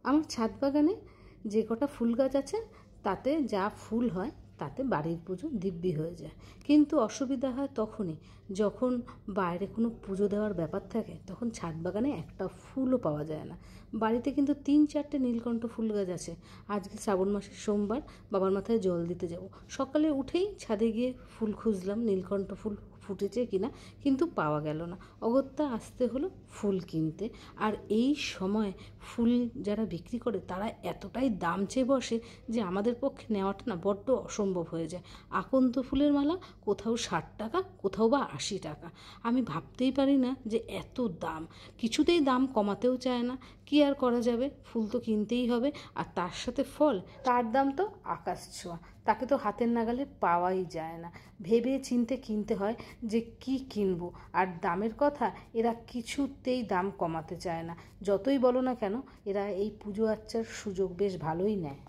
আমার ছাদ বাগানে যে কটা ফুল গাছ আছে তাতে যা ফুল হয় তাতে বাড়ির পুজো দিব্যি হয়ে যায়। কিন্তু অসুবিধা হয় তখনই যখন বাইরে কোনো পুজো দেওয়ার ব্যাপার থাকে, তখন ছাদ বাগানে একটা ফুলও পাওয়া যায় না। বাড়িতে কিন্তু 3-4টে নীলকণ্ঠ ফুল গাছ আছে। আজকে শ্রাবণ মাসের সোমবার, বাবার মাথায় জল দিতে যাব। সকালে উঠেই ছাদে গিয়ে ফুল খুঁজলাম, নীলকণ্ঠ ফুল ফুটেছে কিনা, কিন্তু পাওয়া গেল না। অগত্যা আসতে হলো ফুল কিনতে। আর এই সময় ফুল যারা বিক্রি করে তারা এতটাই দাম চেয়ে বসে যে আমাদের পক্ষে নেওয়াটা না বড্ড অসম্ভব হয়ে যায়। আকন্দ ফুলের মালা কোথাও 60 টাকা, কোথাও বা 80 টাকা। আমি ভাবতেই পারি না যে এত দাম। কিছুতেই দাম কমাতেও চায় না। কি আর করা যাবে, ফুল তো কিনতেই হবে। আর তার সাথে ফল, তার দাম তো আকাশ ছোঁয়া। তাকে তো হাতের নাগালে পাওয়াই যায় না। ভেবে চিন্তে কিনতে হয় যে কি কিনবো। আর দামের কথা এরা কিছুতেই দাম কমাতে চায় না। যতই বলো না কেন, এরা এই পুজো আচ্চার সুযোগ বেশ ভালোই নেয়।